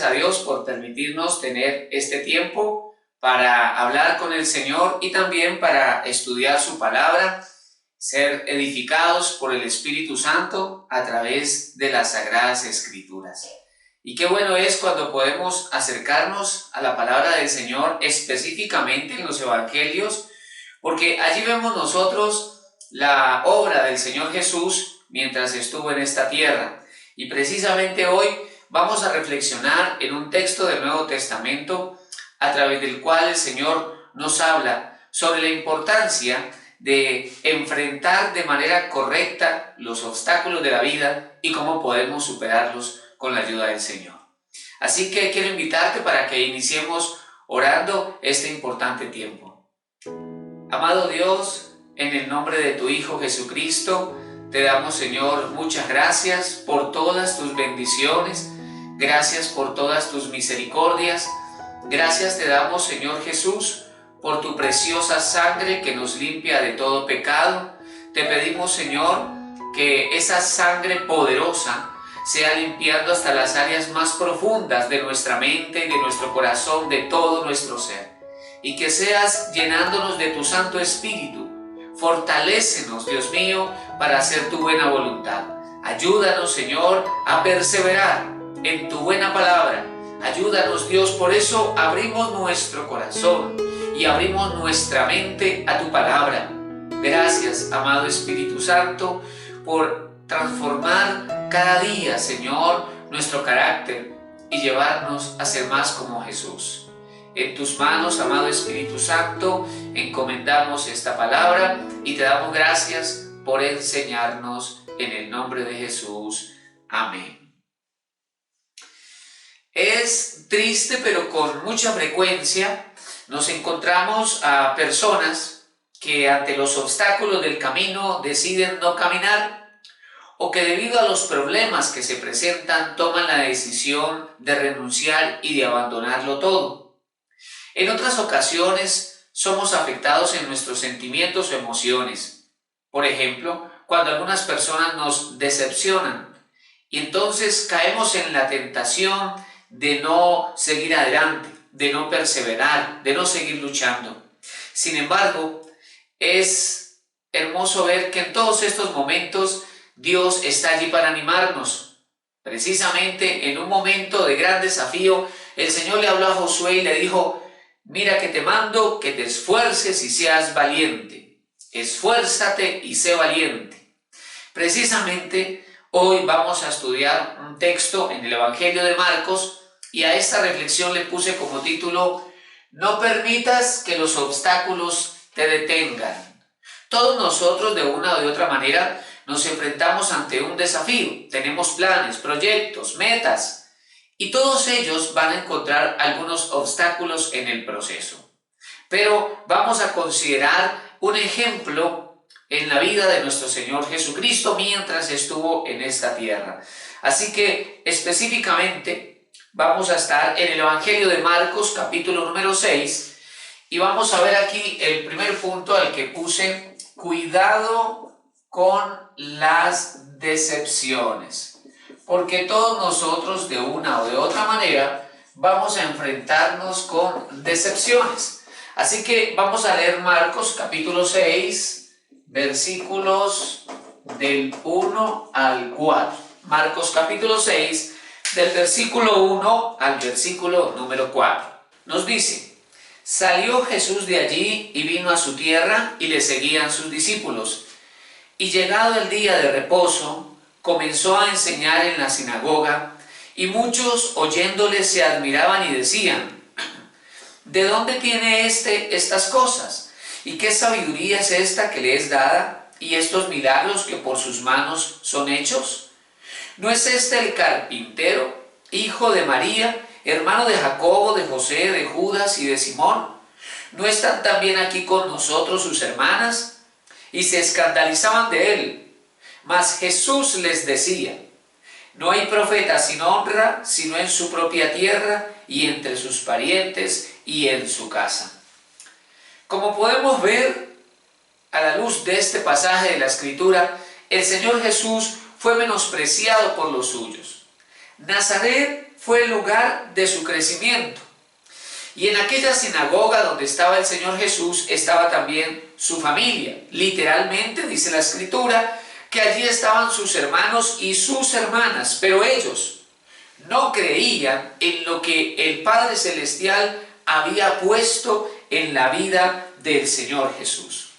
gracias a Dios por permitirnos tener este tiempo para hablar con el Señor y también para estudiar su palabra, ser edificados por el Espíritu Santo a través de las Sagradas Escrituras. Y qué bueno es cuando podemos acercarnos a la palabra del Señor, específicamente en los Evangelios, porque allí vemos nosotros la obra del Señor Jesús mientras estuvo en esta tierra. Y precisamente hoy vamos a reflexionar en un texto del Nuevo Testamento a través del cual el Señor nos habla sobre la importancia de enfrentar de manera correcta los obstáculos de la vida y cómo podemos superarlos con la ayuda del Señor. Así que quiero invitarte para que iniciemos orando este importante tiempo. Amado Dios, en el nombre de tu Hijo Jesucristo, te damos, Señor, muchas gracias por todas tus bendiciones, gracias por todas tus misericordias, gracias te damos, Señor Jesús, por tu preciosa sangre que nos limpia de todo pecado. Te pedimos, Señor, que esa sangre poderosa sea limpiando hasta las áreas más profundas de nuestra mente, de nuestro corazón, de todo nuestro ser. Y que seas llenándonos de tu Santo Espíritu. Fortalécenos, Dios mío, para hacer tu buena voluntad. Ayúdanos, Señor, a perseverar en tu buena palabra. Ayúdanos, Dios, por eso abrimos nuestro corazón y abrimos nuestra mente a tu palabra. Gracias, amado Espíritu Santo, por transformar cada día, Señor, nuestro carácter y llevarnos a ser más como Jesús. En tus manos, amado Espíritu Santo, encomendamos esta palabra y te damos gracias por enseñarnos en el nombre de Jesús. Amén. Es triste, pero con mucha frecuencia nos encontramos a personas que ante los obstáculos del camino deciden no caminar, o que debido a los problemas que se presentan toman la decisión de renunciar y de abandonarlo todo. En otras ocasiones somos afectados en nuestros sentimientos o emociones. Por ejemplo, cuando algunas personas nos decepcionan y entonces caemos en la tentación de no seguir adelante, de no perseverar, de no seguir luchando. Sin embargo, es hermoso ver que en todos estos momentos Dios está allí para animarnos. Precisamente en un momento de gran desafío, el Señor le habló a Josué y le dijo: mira que te mando que te esfuerces y seas valiente. Esfuérzate y sé valiente. Precisamente hoy vamos a estudiar un texto en el Evangelio de Marcos y a esta reflexión le puse como título: no permitas que los obstáculos te detengan. Todos nosotros de una o de otra manera nos enfrentamos ante un desafío, tenemos planes, proyectos, metas, y todos ellos van a encontrar algunos obstáculos en el proceso. Pero vamos a considerar un ejemplo en la vida de nuestro Señor Jesucristo mientras estuvo en esta tierra. Así que específicamente vamos a estar en el Evangelio de Marcos, capítulo número 6, y vamos a ver aquí el primer punto al que puse: cuidado con las decepciones, porque todos nosotros de una o de otra manera vamos a enfrentarnos con decepciones. Así que vamos a leer Marcos capítulo 6, versículos del 1 al 4. Marcos capítulo 6, del versículo 1 al versículo número 4. Nos dice: salió Jesús de allí y vino a su tierra y le seguían sus discípulos. Y llegado el día de reposo, comenzó a enseñar en la sinagoga, y muchos oyéndole se admiraban y decían: ¿de dónde tiene estas cosas? ¿Y qué sabiduría es esta que le es dada? ¿Y estos milagros que por sus manos son hechos? ¿No es este el carpintero, hijo de María, hermano de Jacobo, de José, de Judas y de Simón? ¿No están también aquí con nosotros sus hermanas? Y se escandalizaban de él. Mas Jesús les decía: no hay profeta sin honra, sino en su propia tierra y entre sus parientes y en su casa. Como podemos ver a la luz de este pasaje de la Escritura, el Señor Jesús fue menospreciado por los suyos. Nazaret fue el lugar de su crecimiento. Y en aquella sinagoga donde estaba el Señor Jesús estaba también su familia. Literalmente dice la Escritura que allí estaban sus hermanos y sus hermanas, pero ellos no creían en lo que el Padre Celestial había puesto en la vida del Señor Jesús.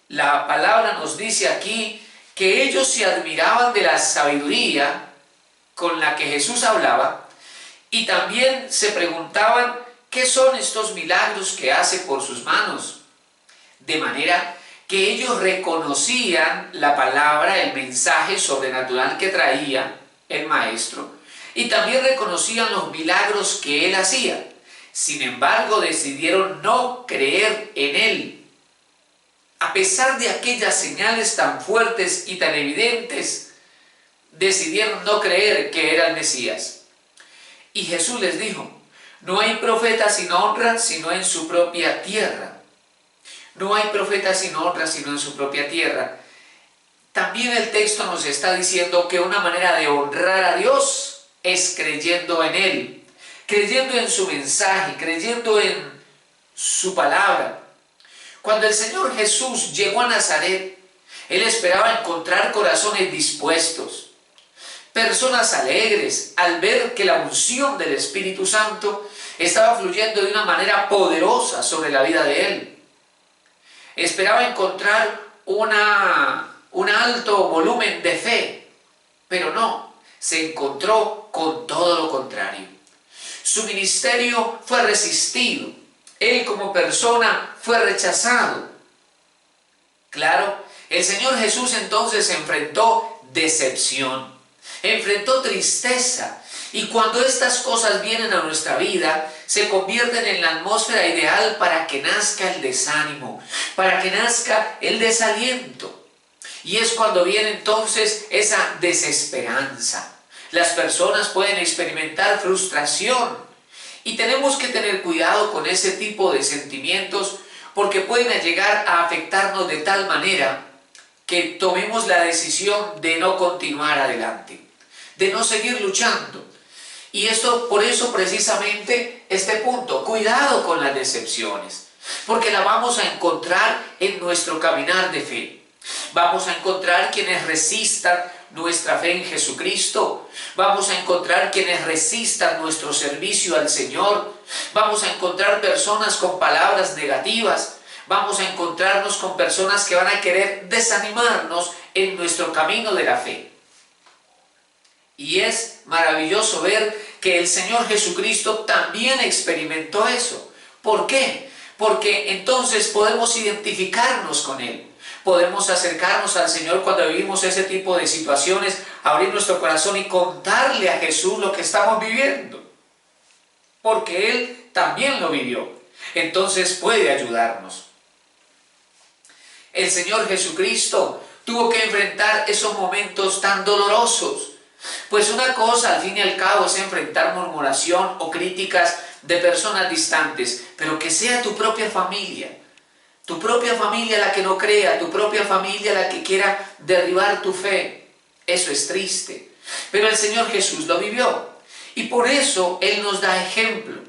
La palabra nos dice aquí que ellos se admiraban de la sabiduría con la que Jesús hablaba y también se preguntaban qué son estos milagros que hace por sus manos. De manera que ellos reconocían la palabra, el mensaje sobrenatural que traía el Maestro y también reconocían los milagros que él hacía. Sin embargo, decidieron no creer en él. A pesar de aquellas señales tan fuertes y tan evidentes, decidieron no creer que era el Mesías. Y Jesús les dijo, no hay profeta sin honra sino en su propia tierra. No hay profeta sin honra sino en su propia tierra. También el texto nos está diciendo que una manera de honrar a Dios es creyendo en Él, creyendo en su mensaje, creyendo en su palabra. Cuando el Señor Jesús llegó a Nazaret, Él esperaba encontrar corazones dispuestos, personas alegres al ver que la unción del Espíritu Santo estaba fluyendo de una manera poderosa sobre la vida de Él. Esperaba encontrar un alto volumen de fe, pero no, se encontró con todo lo contrario. Su ministerio fue resistido, él como persona fue rechazado. Claro, el Señor Jesús entonces enfrentó decepción, enfrentó tristeza, y cuando estas cosas vienen a nuestra vida, se convierten en la atmósfera ideal para que nazca el desánimo, para que nazca el desaliento. Y es cuando viene entonces esa desesperanza. Las personas pueden experimentar frustración y tenemos que tener cuidado con ese tipo de sentimientos porque pueden llegar a afectarnos de tal manera que tomemos la decisión de no continuar adelante, de no seguir luchando. Y esto, por eso precisamente este punto, cuidado con las decepciones, porque la vamos a encontrar en nuestro caminar de fe. Vamos a encontrar quienes resistan nuestra fe en Jesucristo. Vamos a encontrar quienes resistan nuestro servicio al Señor. Vamos a encontrar personas con palabras negativas. Vamos a encontrarnos con personas que van a querer desanimarnos en nuestro camino de la fe. Y es maravilloso ver que el Señor Jesucristo también experimentó eso. ¿Por qué? Porque entonces podemos identificarnos con Él. Podemos acercarnos al Señor cuando vivimos ese tipo de situaciones, abrir nuestro corazón y contarle a Jesús lo que estamos viviendo. Porque Él también lo vivió. Entonces puede ayudarnos. El Señor Jesucristo tuvo que enfrentar esos momentos tan dolorosos. Pues una cosa al fin y al cabo es enfrentar murmuración o críticas de personas distantes, pero que sea tu propia familia la que no crea, tu propia familia la que quiera derribar tu fe. Eso es triste, pero el Señor Jesús lo vivió y por eso Él nos da ejemplo,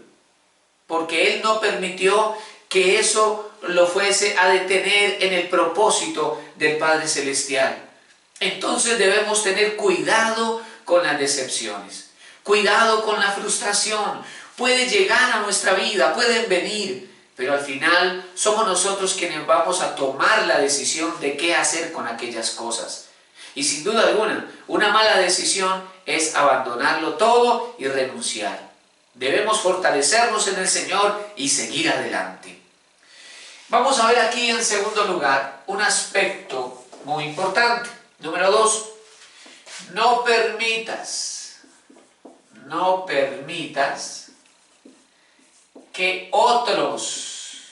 porque Él no permitió que eso lo fuese a detener en el propósito del Padre Celestial. Entonces debemos tener cuidado con las decepciones, cuidado con la frustración. Puede llegar a nuestra vida, pueden venir, pero al final somos nosotros quienes vamos a tomar la decisión de qué hacer con aquellas cosas. Y sin duda alguna, una mala decisión es abandonarlo todo y renunciar. Debemos fortalecernos en el Señor y seguir adelante. Vamos a ver aquí en segundo lugar un aspecto muy importante. Número 2, no permitas que otros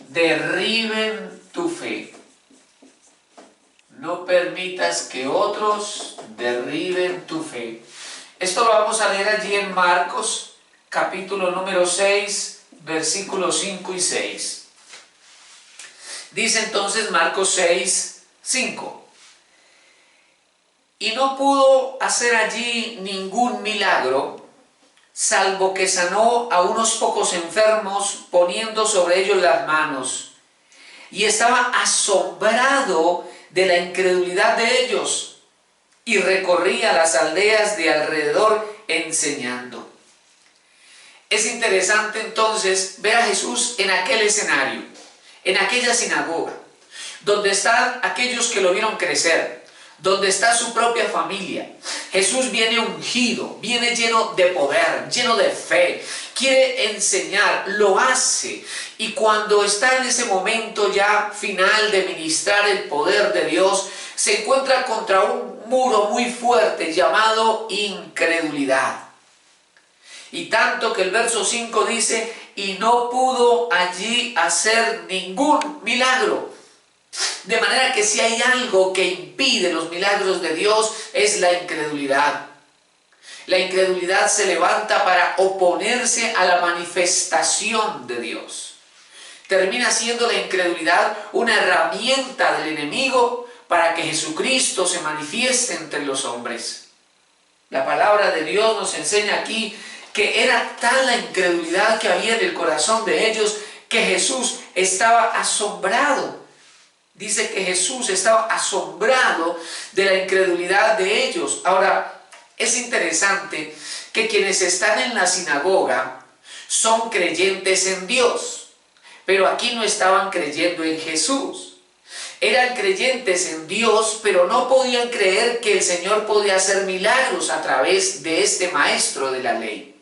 derriben tu fe. No permitas que otros derriben tu fe. Esto lo vamos a leer allí en Marcos, capítulo número 6, versículos 5 y 6. Dice entonces Marcos 6, 5. y no pudo hacer allí ningún milagro, salvo que sanó a unos pocos enfermos poniendo sobre ellos las manos. Y estaba asombrado de la incredulidad de ellos, y recorría las aldeas de alrededor enseñando. Es interesante entonces ver a Jesús en aquel escenario, en aquella sinagoga, donde están aquellos que lo vieron crecer, donde está su propia familia. Jesús viene ungido, viene lleno de poder, lleno de fe, quiere enseñar, lo hace. Y cuando está en ese momento ya final de ministrar el poder de Dios, se encuentra contra un muro muy fuerte llamado incredulidad. Y tanto que el verso 5 dice, y no pudo allí hacer ningún milagro. De manera que si hay algo que impide los milagros de Dios es la incredulidad. La incredulidad se levanta para oponerse a la manifestación de Dios. Termina siendo la incredulidad una herramienta del enemigo para que Jesucristo se manifieste entre los hombres. La palabra de Dios nos enseña aquí que era tal la incredulidad que había en el corazón de ellos que Jesús estaba asombrado. Dice que Jesús estaba asombrado de la incredulidad de ellos. Ahora, es interesante que quienes están en la sinagoga son creyentes en Dios, pero aquí no estaban creyendo en Jesús. Eran creyentes en Dios, pero no podían creer que el Señor podía hacer milagros a través de este maestro de la ley.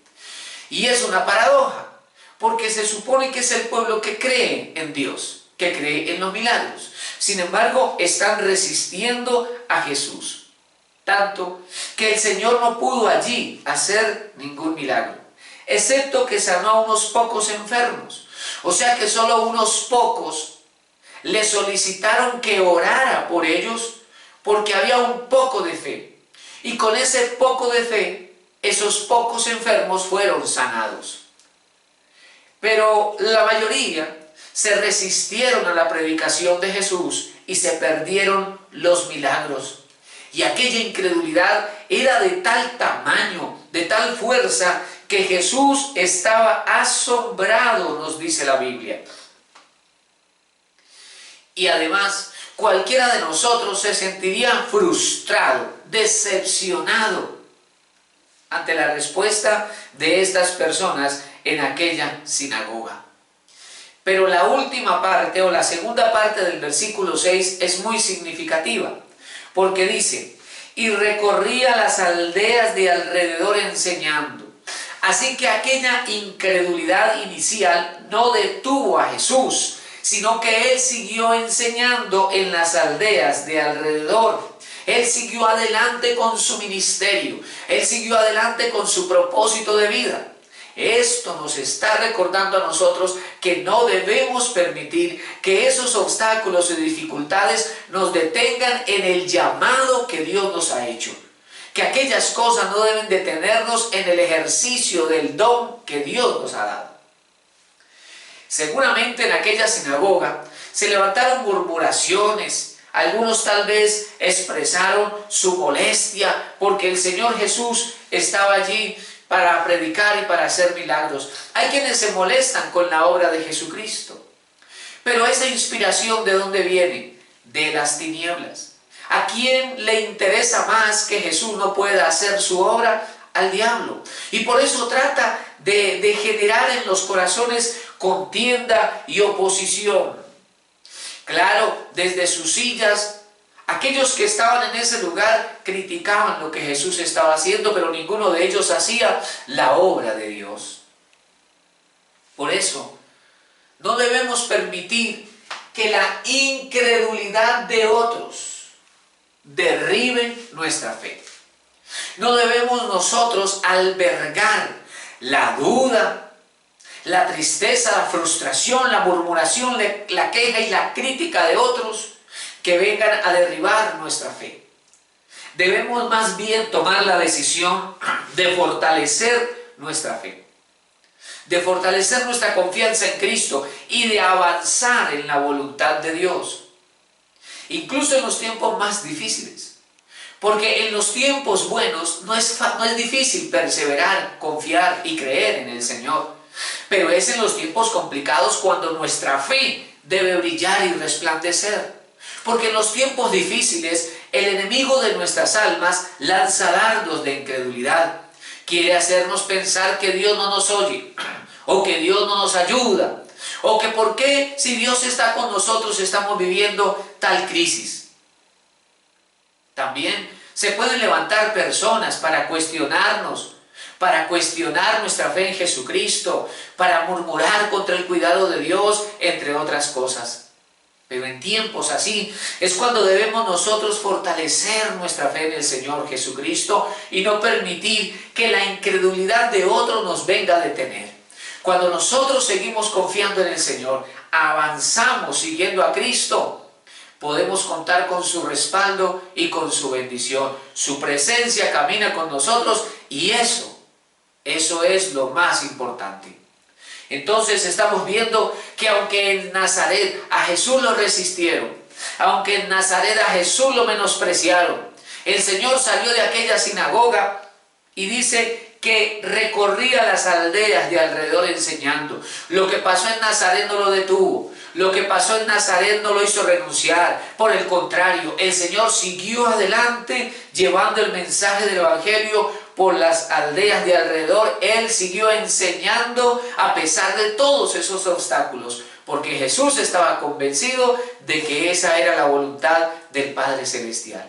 Y es una paradoja, porque se supone que es el pueblo que cree en Dios, que cree en los milagros. Sin embargo, están resistiendo a Jesús, tanto que el Señor no pudo allí hacer ningún milagro, excepto que sanó a unos pocos enfermos. O sea que solo unos pocos le solicitaron que orara por ellos porque había un poco de fe. Y con ese poco de fe, esos pocos enfermos fueron sanados. Pero la mayoría se resistieron a la predicación de Jesús y se perdieron los milagros. Y aquella incredulidad era de tal tamaño, de tal fuerza, que Jesús estaba asombrado, nos dice la Biblia. Y además, cualquiera de nosotros se sentiría frustrado, decepcionado ante la respuesta de estas personas en aquella sinagoga. Pero la última parte o la segunda parte del versículo 6 es muy significativa, porque dice, y recorría las aldeas de alrededor enseñando. Así que aquella incredulidad inicial no detuvo a Jesús, sino que Él siguió enseñando en las aldeas de alrededor. Él siguió adelante con su ministerio, Él siguió adelante con su propósito de vida. Esto nos está recordando a nosotros que no debemos permitir que esos obstáculos y dificultades nos detengan en el llamado que Dios nos ha hecho. Que aquellas cosas no deben detenernos en el ejercicio del don que Dios nos ha dado. Seguramente en aquella sinagoga se levantaron murmuraciones. Algunos tal vez expresaron su molestia porque el Señor Jesús estaba allí para predicar y para hacer milagros. Hay quienes se molestan con la obra de Jesucristo. Pero esa inspiración, ¿de dónde viene? De las tinieblas. ¿A quién le interesa más que Jesús no pueda hacer su obra? Al diablo. Y por eso trata de generar en los corazones contienda y oposición. Claro, desde sus sillas, aquellos que estaban en ese lugar criticaban lo que Jesús estaba haciendo, pero ninguno de ellos hacía la obra de Dios. Por eso, no debemos permitir que la incredulidad de otros derribe nuestra fe. No debemos nosotros albergar la duda, la tristeza, la frustración, la murmuración, la queja y la crítica de otros que vengan a derribar nuestra fe. Debemos más bien tomar la decisión de fortalecer nuestra fe, de fortalecer nuestra confianza en Cristo y de avanzar en la voluntad de Dios, incluso en los tiempos más difíciles. Porque en los tiempos buenos no es difícil perseverar, confiar y creer en el Señor. Pero es en los tiempos complicados cuando nuestra fe debe brillar y resplandecer. Porque en los tiempos difíciles el enemigo de nuestras almas lanza dardos de incredulidad. Quiere hacernos pensar que Dios no nos oye, o que Dios no nos ayuda, o que por qué si Dios está con nosotros estamos viviendo tal crisis. También se pueden levantar personas para cuestionarnos, para cuestionar nuestra fe en Jesucristo, para murmurar contra el cuidado de Dios, entre otras cosas. Pero en tiempos así es cuando debemos nosotros fortalecer nuestra fe en el Señor Jesucristo y no permitir que la incredulidad de otros nos venga a detener. Cuando nosotros seguimos confiando en el Señor, avanzamos siguiendo a Cristo, podemos contar con su respaldo y con su bendición. Su presencia camina con nosotros y eso es lo más importante. Entonces estamos viendo que aunque en Nazaret a Jesús lo resistieron, aunque en Nazaret a Jesús lo menospreciaron, el Señor salió de aquella sinagoga y dice que recorría las aldeas de alrededor enseñando. Lo que pasó en Nazaret no lo detuvo. Lo que pasó en Nazaret no lo hizo renunciar. Por el contrario, el Señor siguió adelante llevando el mensaje del Evangelio por las aldeas de alrededor. Él siguió enseñando a pesar de todos esos obstáculos, porque Jesús estaba convencido de que esa era la voluntad del Padre Celestial.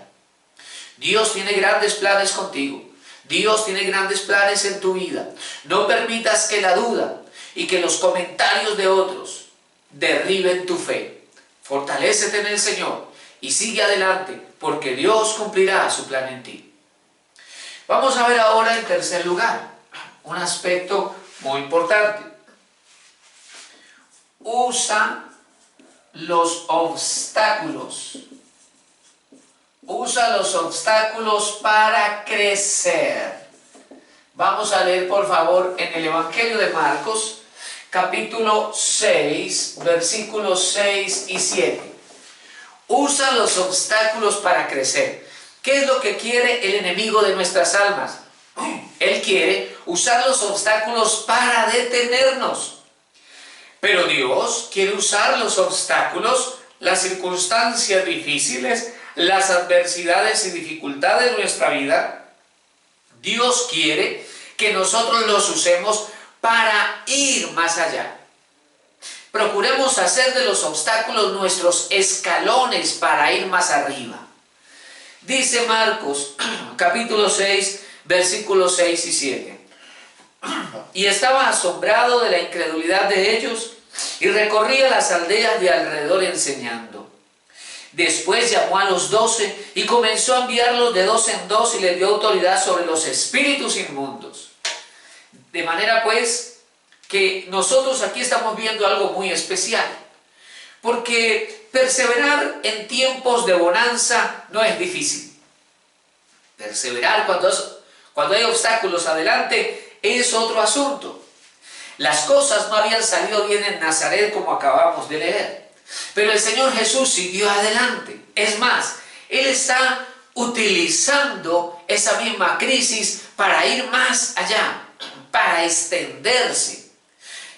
Dios tiene grandes planes contigo. Dios tiene grandes planes en tu vida. No permitas que la duda y que los comentarios de otros derriben tu fe. Fortalécete en el Señor y sigue adelante, porque Dios cumplirá su plan en ti. Vamos a ver ahora en tercer lugar un aspecto muy importante. Usa los obstáculos. Usa los obstáculos para crecer. Vamos a leer por favor en el Evangelio de Marcos, capítulo 6, versículos 6 y 7. Usa los obstáculos para crecer. ¿Qué es lo que quiere el enemigo de nuestras almas? Él quiere usar los obstáculos para detenernos. Pero Dios quiere usar los obstáculos, las circunstancias difíciles, las adversidades y dificultades de nuestra vida. Dios quiere que nosotros los usemos para ir más allá. Procuremos hacer de los obstáculos nuestros escalones para ir más arriba. Dice Marcos, capítulo 6, versículos 6 y 7. Y estaba asombrado de la incredulidad de ellos y recorría las aldeas de alrededor enseñando. Después llamó a los 12 y comenzó a enviarlos de 2 en 2 y les dio autoridad sobre los espíritus inmundos. De manera pues que nosotros aquí estamos viendo algo muy especial, porque perseverar en tiempos de bonanza no es difícil. Perseverar cuando hay obstáculos adelante es otro asunto. Las cosas no habían salido bien en Nazaret como acabamos de leer, pero el Señor Jesús siguió adelante. Es más, Él está utilizando esa misma crisis para ir más allá, para extenderse.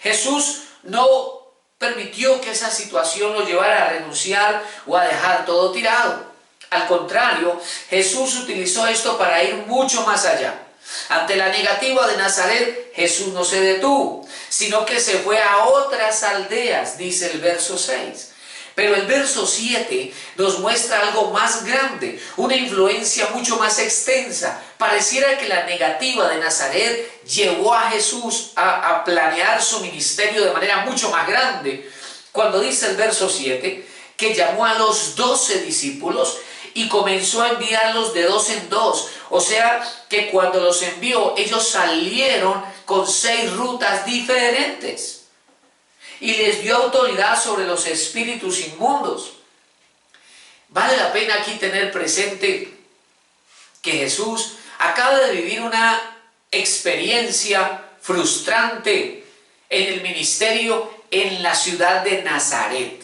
Jesús no permitió que esa situación lo llevara a renunciar o a dejar todo tirado. Al contrario, Jesús utilizó esto para ir mucho más allá. Ante la negativa de Nazaret, Jesús no se detuvo, sino que se fue a otras aldeas, dice el verso 6. Pero el verso 7 nos muestra algo más grande, una influencia mucho más extensa. Pareciera que la negativa de Nazaret llevó a Jesús a planear su ministerio de manera mucho más grande. Cuando dice el verso 7 que llamó a los 12 discípulos y comenzó a enviarlos de 2 en 2. O sea que cuando los envió, ellos salieron con 6 rutas diferentes. Y les dio autoridad sobre los espíritus inmundos. Vale la pena aquí tener presente que Jesús acaba de vivir una experiencia frustrante en el ministerio en la ciudad de Nazaret.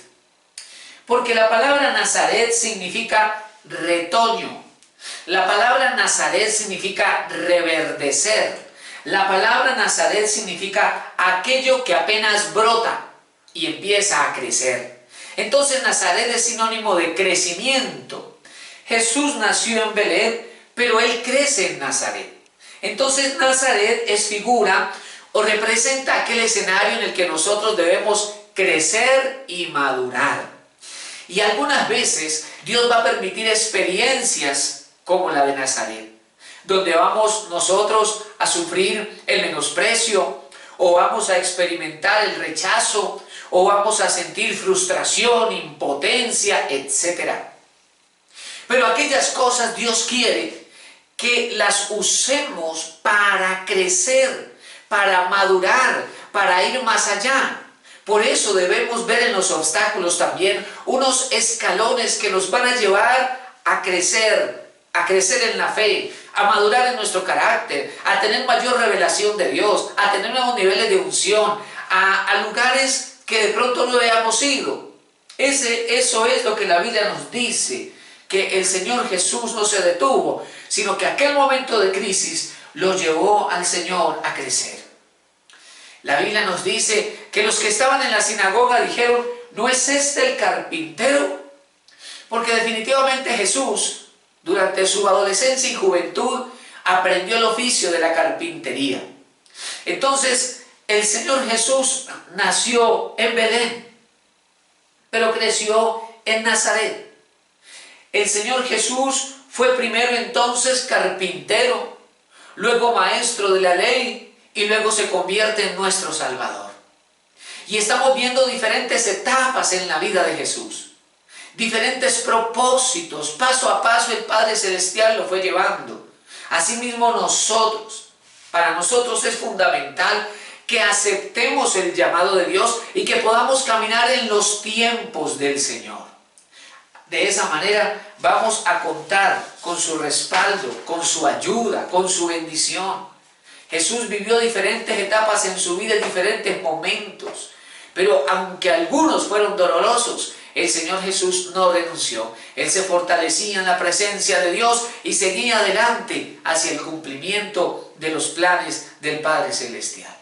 Porque la palabra Nazaret significa retoño. La palabra Nazaret significa reverdecer. La palabra Nazaret significa aquello que apenas brota y empieza a crecer. Entonces Nazaret es sinónimo de crecimiento. Jesús nació en Belén, pero él crece en Nazaret. Entonces Nazaret es figura o representa aquel escenario en el que nosotros debemos crecer y madurar. Y algunas veces Dios va a permitir experiencias como la de Nazaret, donde vamos nosotros a sufrir el menosprecio, o vamos a experimentar el rechazo, o vamos a sentir frustración, impotencia, etc. Pero aquellas cosas Dios quiere que las usemos para crecer, para madurar, para ir más allá. Por eso debemos ver en los obstáculos también unos escalones que nos van a llevar a crecer en la fe, a madurar en nuestro carácter, a tener mayor revelación de Dios, a tener nuevos niveles de unción, a lugares que de pronto no hayamos ido. Eso es lo que la Biblia nos dice, que el Señor Jesús no se detuvo, sino que aquel momento de crisis lo llevó al Señor a crecer. La Biblia nos dice que los que estaban en la sinagoga dijeron: ¿no es este el carpintero? Porque definitivamente Jesús, durante su adolescencia y juventud, aprendió el oficio de la carpintería. Entonces, el Señor Jesús nació en Belén, pero creció en Nazaret. El Señor Jesús fue primero entonces carpintero, luego maestro de la ley, y luego se convierte en nuestro Salvador. Y estamos viendo diferentes etapas en la vida de Jesús, diferentes propósitos, paso a paso el Padre Celestial lo fue llevando. Asimismo para nosotros es fundamental que aceptemos el llamado de Dios y que podamos caminar en los tiempos del Señor. De esa manera vamos a contar con su respaldo, con su ayuda, con su bendición. Jesús vivió diferentes etapas en su vida, en diferentes momentos, pero aunque algunos fueron dolorosos, el Señor Jesús no renunció. Él se fortalecía en la presencia de Dios y seguía adelante hacia el cumplimiento de los planes del Padre Celestial.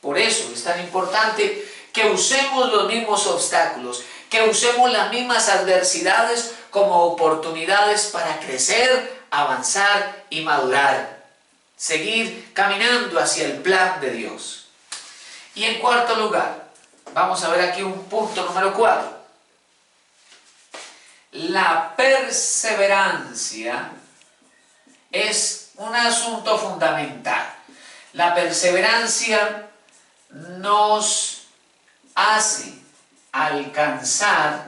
Por eso es tan importante que usemos los mismos obstáculos, que usemos las mismas adversidades como oportunidades para crecer, avanzar y madurar. Seguir caminando hacia el plan de Dios. Y en cuarto lugar, vamos a ver aquí un punto número 4. La perseverancia es un asunto fundamental. La perseverancia nos hace alcanzar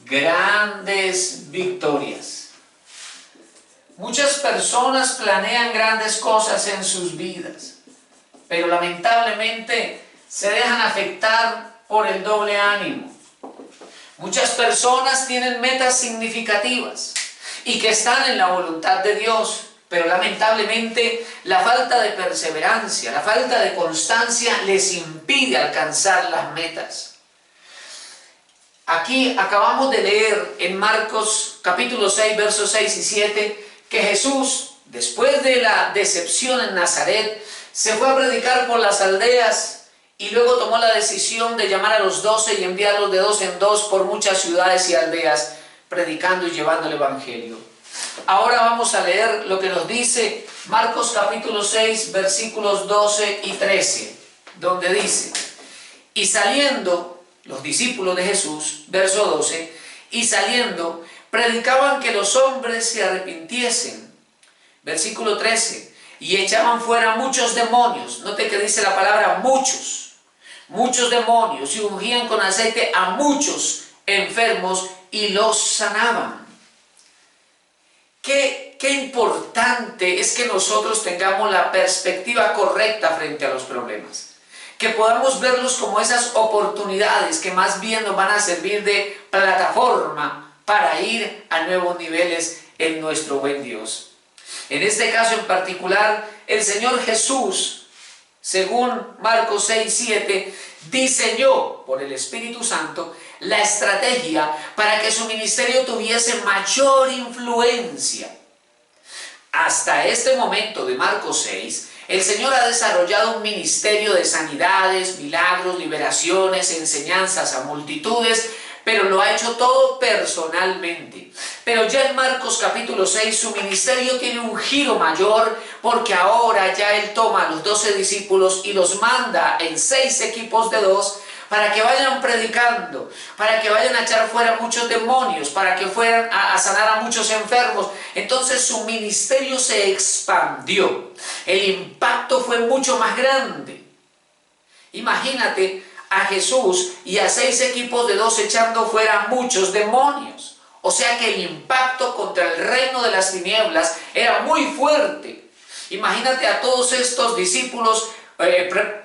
grandes victorias. Muchas personas planean grandes cosas en sus vidas, pero lamentablemente se dejan afectar por el doble ánimo. Muchas personas tienen metas significativas y que están en la voluntad de Dios, pero lamentablemente la falta de perseverancia, la falta de constancia les impide alcanzar las metas. Aquí acabamos de leer en Marcos capítulo 6, versos 6 y 7, que Jesús, después de la decepción en Nazaret, se fue a predicar por las aldeas y luego tomó la decisión de llamar a los 12 y enviarlos de 2 en 2 por muchas ciudades y aldeas, predicando y llevando el Evangelio. Ahora vamos a leer lo que nos dice Marcos capítulo 6, versículos 12 y 13, donde dice: y saliendo los discípulos de Jesús, verso 12, y saliendo, predicaban que los hombres se arrepintiesen. Versículo 13, y echaban fuera muchos demonios. Note que dice la palabra muchos demonios, y ungían con aceite a muchos enfermos y los sanaban. Qué importante es que nosotros tengamos la perspectiva correcta frente a los problemas, que podamos verlos como esas oportunidades que más bien nos van a servir de plataforma para ir a nuevos niveles en nuestro buen Dios. En este caso en particular, el Señor Jesús, según Marcos 6, 7, diseñó por el Espíritu Santo la estrategia para que su ministerio tuviese mayor influencia. Hasta este momento de Marcos 6, el Señor ha desarrollado un ministerio de sanidades, milagros, liberaciones, enseñanzas a multitudes, pero lo ha hecho todo personalmente. Pero ya en Marcos capítulo 6 su ministerio tiene un giro mayor, porque ahora ya Él toma a los 12 discípulos y los manda en 6 equipos de 2 para que vayan predicando, para que vayan a echar fuera muchos demonios, para que fueran a sanar a muchos enfermos. Entonces su ministerio se expandió, el impacto fue mucho más grande. Imagínate a Jesús y a 6 equipos de 2 echando fuera muchos demonios. O sea que el impacto contra el reino de las tinieblas era muy fuerte. Imagínate a todos estos discípulos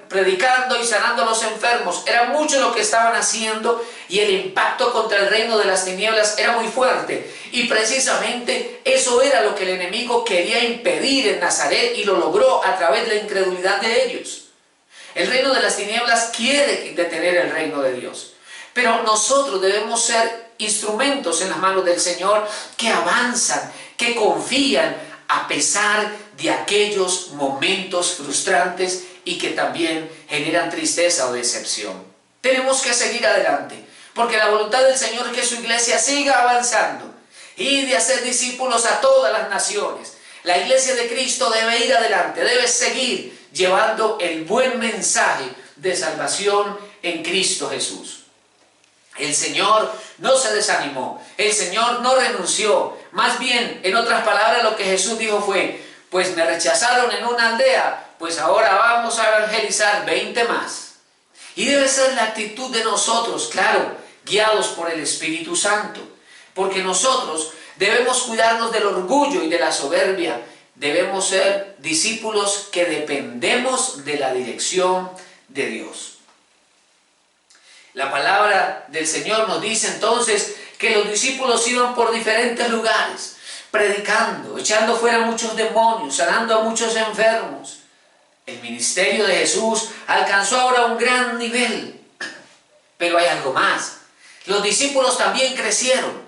predicando y sanando a los enfermos. Era mucho lo que estaban haciendo y el impacto contra el reino de las tinieblas era muy fuerte. Y precisamente eso era lo que el enemigo quería impedir en Nazaret y lo logró a través de la incredulidad de ellos. El reino de las tinieblas quiere detener el reino de Dios. Pero nosotros debemos ser instrumentos en las manos del Señor que avanzan, que confían a pesar de aquellos momentos frustrantes y que también generan tristeza o decepción. Tenemos que seguir adelante, porque la voluntad del Señor es que su iglesia siga avanzando y de hacer discípulos a todas las naciones. La iglesia de Cristo debe ir adelante, debe seguir llevando el buen mensaje de salvación en Cristo Jesús. El Señor no se desanimó, el Señor no renunció. Más bien, en otras palabras, lo que Jesús dijo fue: pues me rechazaron en una aldea, pues ahora vamos a evangelizar 20 más. Y debe ser la actitud de nosotros, claro, guiados por el Espíritu Santo, porque nosotros debemos cuidarnos del orgullo y de la soberbia. Debemos ser discípulos que dependemos de la dirección de Dios. La palabra del Señor nos dice entonces que los discípulos iban por diferentes lugares, predicando, echando fuera muchos demonios, sanando a muchos enfermos. El ministerio de Jesús alcanzó ahora un gran nivel. Pero hay algo más. Los discípulos también crecieron.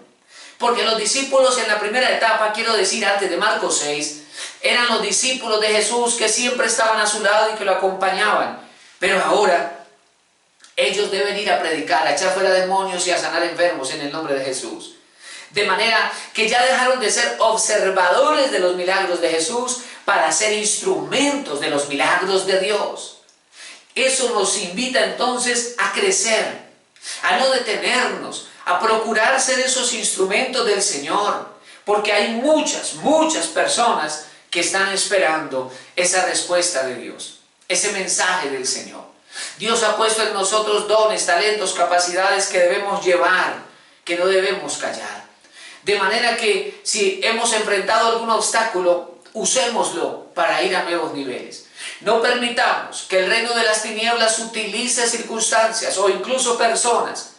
Porque los discípulos en la primera etapa, quiero decir antes de Marcos 6, eran los discípulos de Jesús que siempre estaban a su lado y que lo acompañaban. Pero ahora ellos deben ir a predicar, a echar fuera demonios y a sanar enfermos en el nombre de Jesús. De manera que ya dejaron de ser observadores de los milagros de Jesús para ser instrumentos de los milagros de Dios. Eso nos invita entonces a crecer, a no detenernos, a procurar ser esos instrumentos del Señor, porque hay muchas personas que están esperando esa respuesta de Dios, ese mensaje del Señor. Dios ha puesto en nosotros dones, talentos, capacidades que debemos llevar, que no debemos callar. De manera que si hemos enfrentado algún obstáculo, usémoslo para ir a nuevos niveles. No permitamos que el reino de las tinieblas utilice circunstancias o incluso personas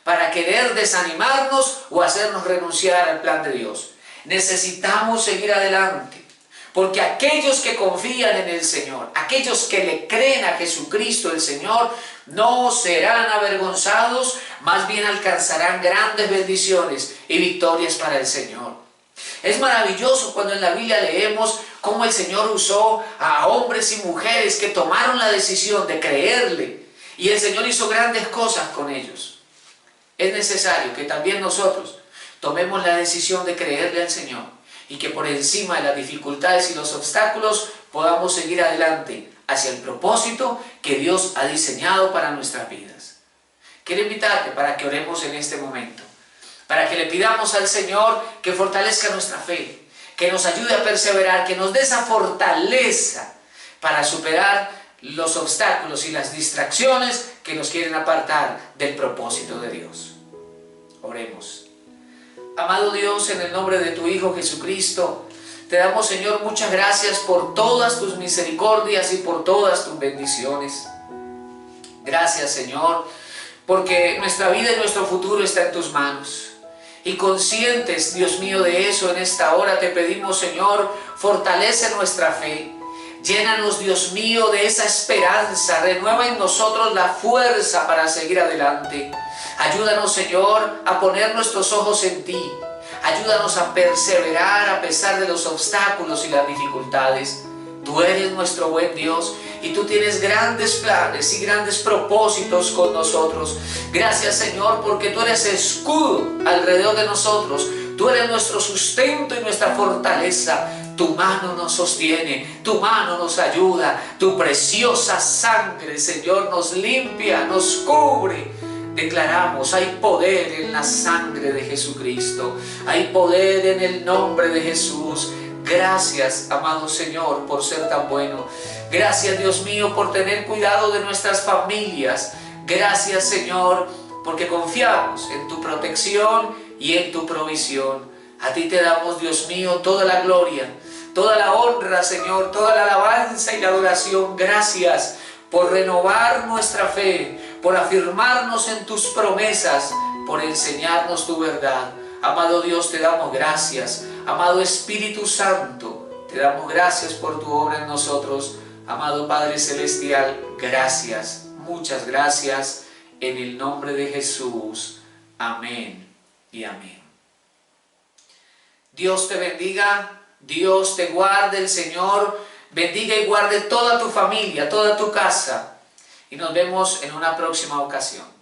para querer desanimarnos o hacernos renunciar al plan de Dios. Necesitamos seguir adelante. Porque aquellos que confían en el Señor, aquellos que le creen a Jesucristo el Señor, no serán avergonzados, más bien alcanzarán grandes bendiciones y victorias para el Señor. Es maravilloso cuando en la Biblia leemos cómo el Señor usó a hombres y mujeres que tomaron la decisión de creerle y el Señor hizo grandes cosas con ellos. Es necesario que también nosotros tomemos la decisión de creerle al Señor y que por encima de las dificultades y los obstáculos podamos seguir adelante hacia el propósito que Dios ha diseñado para nuestras vidas. Quiero invitarte para que oremos en este momento, para que le pidamos al Señor que fortalezca nuestra fe, que nos ayude a perseverar, que nos dé esa fortaleza para superar los obstáculos y las distracciones que nos quieren apartar del propósito de Dios. Oremos. Amado Dios, en el nombre de tu Hijo Jesucristo, te damos, Señor, muchas gracias por todas tus misericordias y por todas tus bendiciones. Gracias, Señor, porque nuestra vida y nuestro futuro está en tus manos. Y conscientes, Dios mío, de eso, en esta hora te pedimos, Señor, fortalece nuestra fe. Llénanos, Dios mío, de esa esperanza. Renueva en nosotros la fuerza para seguir adelante. Ayúdanos, Señor, a poner nuestros ojos en ti, Ayúdanos a perseverar a pesar de los obstáculos y las dificultades. Tú eres nuestro buen Dios y tú tienes grandes planes y grandes propósitos con nosotros. Gracias, Señor, porque tú eres escudo alrededor de nosotros. Tú eres nuestro sustento y nuestra fortaleza. Tu mano nos sostiene, tu mano nos ayuda. Tu preciosa sangre, Señor, nos limpia, nos cubre. Declaramos, hay poder en la sangre de Jesucristo. Hay poder en el nombre de Jesús. Gracias, amado Señor, por ser tan bueno. Gracias, Dios mío, por tener cuidado de nuestras familias. Gracias, Señor, porque confiamos en tu protección y en tu provisión. A ti te damos, Dios mío, toda la gloria, toda la honra, Señor, toda la alabanza y la adoración. Gracias por renovar nuestra fe, por afirmarnos en tus promesas, por enseñarnos tu verdad. Amado Dios, te damos gracias. Amado Espíritu Santo, te damos gracias por tu obra en nosotros. Amado Padre Celestial, gracias, muchas gracias, en el nombre de Jesús. Amén y amén. Dios te bendiga, Dios te guarde, el Señor bendiga y guarde toda tu familia, toda tu casa. Y nos vemos en una próxima ocasión.